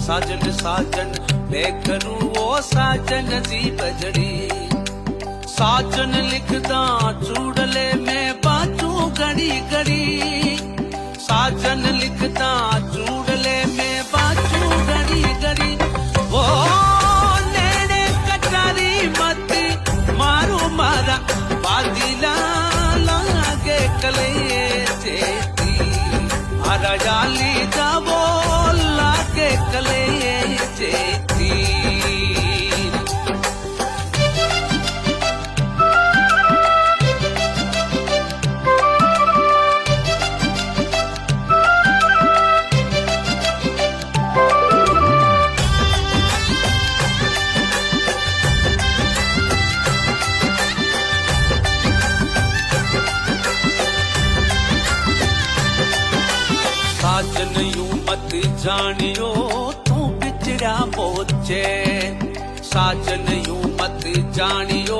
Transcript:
साजन साजन मैं करूं वो साजन जी बजड़ी साजन लिखदा चूड़ले में बाजू घड़ी घड़ी साजन लिखदा चूड़ले में बाजू घड़ी घड़ी वो नेड़े कटारी मती मारू मारा बादिला लागे कले चेती मारा जाली जावो लागे कले चेती साजन यूं मत जानियो तू बिछड़ा मोचे साजन यूं मत जानियो